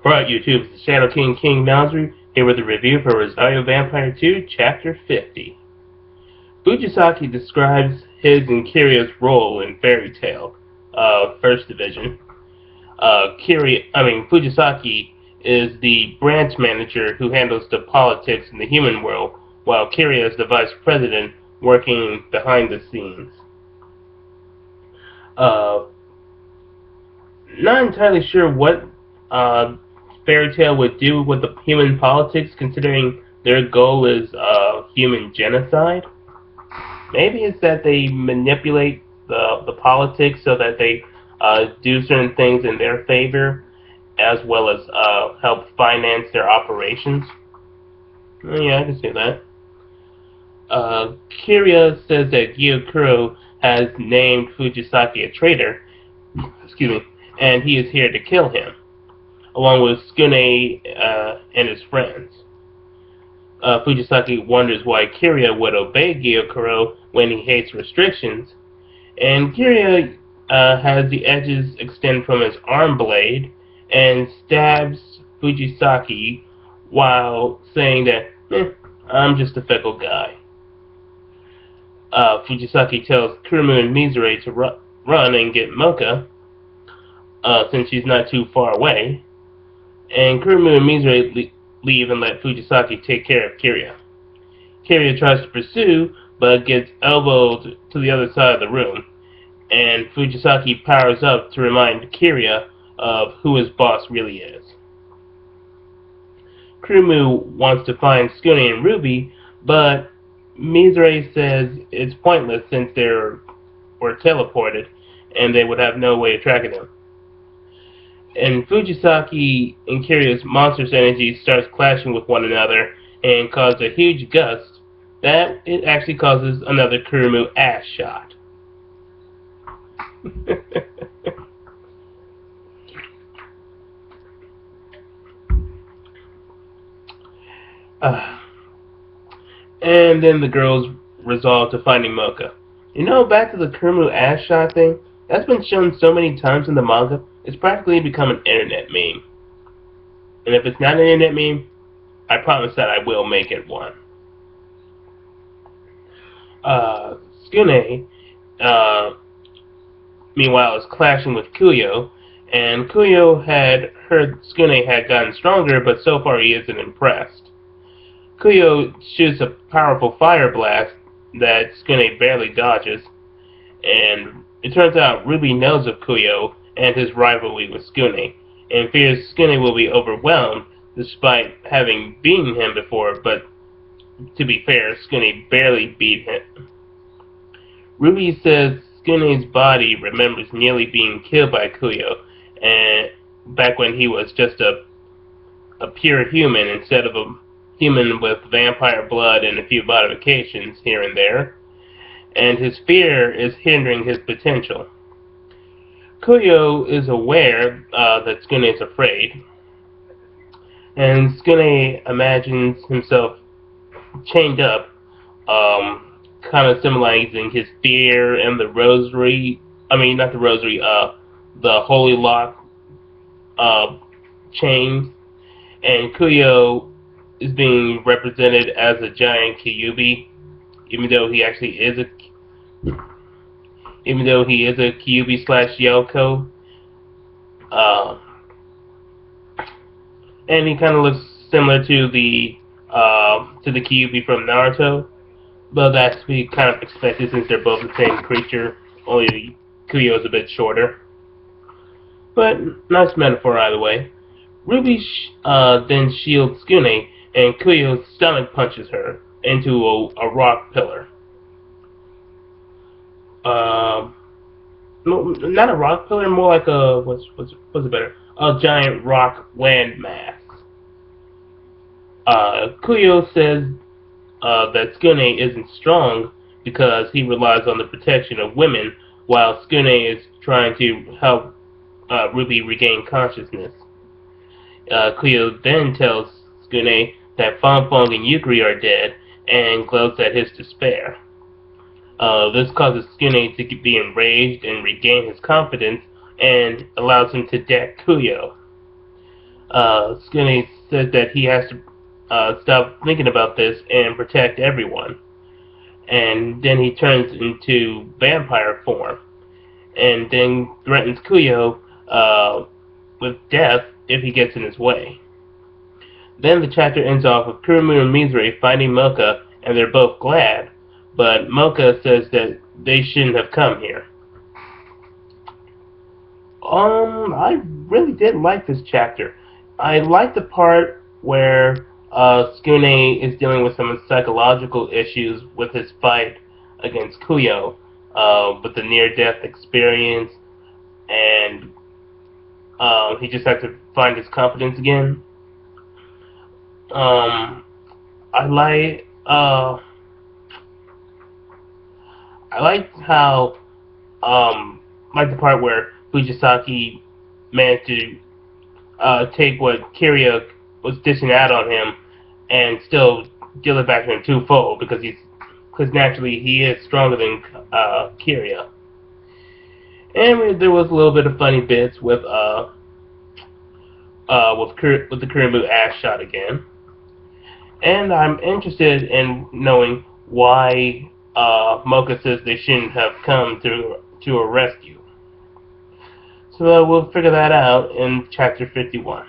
Alright, YouTube, it's Shadow King Malzry here with a review for Rosario Vampire 2, Chapter 50. Fujisaki describes his and Kirya's role in Fairy Tail, First Division. Fujisaki is the branch manager who handles the politics in the human world, while Kirya is the vice president working behind the scenes. Not entirely sure what Fairy Tail would do with the human politics, considering their goal is human genocide. Maybe it's that they manipulate the politics so that they do certain things in their favor, as well as help finance their operations. Yeah, I can see that. Kirya says that Gyokuro has named Fujisaki a traitor, and he is here to kill him, along with Skune and his friends. Fujisaki wonders why Kirya would obey Gyokuro when he hates restrictions, and Kirya has the edges extend from his arm blade and stabs Fujisaki while saying that, I'm just a fickle guy. Fujisaki tells Kurumu and Mizure to run and get Mocha, since she's not too far away, and Kurumu and Mizure leave and let Fujisaki take care of Kirya. Kirya tries to pursue, but gets elbowed to the other side of the room, and Fujisaki powers up to remind Kirya of who his boss really is. Kurumu wants to find Skune and Ruby, but Mizure says it's pointless since they were teleported, and they would have no way of tracking them. And Fujisaki and Kirya's monstrous energy starts clashing with one another and causes a huge gust that it actually causes another Kurumu ass shot. And then the girls resolve to finding Mocha. You know, back to the Kurumu ass shot thing, that's been shown so many times in the manga, it's practically become an internet meme. And if it's not an internet meme, I promise that I will make it one. Skune, meanwhile, is clashing with Kuyo, and Kuyo had heard Skune had gotten stronger, but so far he isn't impressed. Kuyo shoots a powerful fire blast that Skune barely dodges, and it turns out Ruby knows of Kuyo and his rivalry with Skune, and fears Skune will be overwhelmed despite having beaten him before, but to be fair, Skune barely beat him. Ruby says Skune's body remembers nearly being killed by Kuyo, and back when he was just a pure human instead of a human with vampire blood and a few modifications here and there, and his fear is hindering his potential. Kuyo is aware that Skune is afraid, and Skune imagines himself chained up, kind of symbolizing his fear and the rosary, the holy lock chains, and Kuyo is being represented as a giant Kyuubi, even though he is a Kyuubi / Yoko. And he kind of looks similar to the Kyuubi from Naruto, but that's to be kind of expected since they're both the same creature, only Kuyo is a bit shorter. But nice metaphor either way. Ruby then shields Skune, and Kuyo stomach punches her into a rock pillar. No, not a rock pillar, more like a what's it better? A giant rock landmass. Kuyo says that Skune isn't strong because he relies on the protection of women, while Skune is trying to help Ruby regain consciousness. Kuyo then tells Skune that Fanfong and Yukari are dead, and gloats at his despair. This causes Skune to be enraged and regain his confidence, and allows him to deck Kuyo. Skinny says that he has to stop thinking about this and protect everyone. And then he turns into vampire form, and then threatens Kuyo with death if he gets in his way. Then the chapter ends off with Kurumu and Mizure finding Mocha, and they're both glad, but Mocha says that they shouldn't have come here. I really did like this chapter. I like the part where Skune is dealing with some psychological issues with his fight against Kuyo, with the near-death experience, and he just had to find his confidence again. I like how like the part where Fujisaki managed to take what Kiryu was dishing out on him and still deal it back to him twofold because naturally he is stronger than Kiryu. And there was a little bit of funny bits with the Kurimu ass shot again. And I'm interested in knowing why Mocha says they shouldn't have come to arrest you. So we'll figure that out in chapter 51.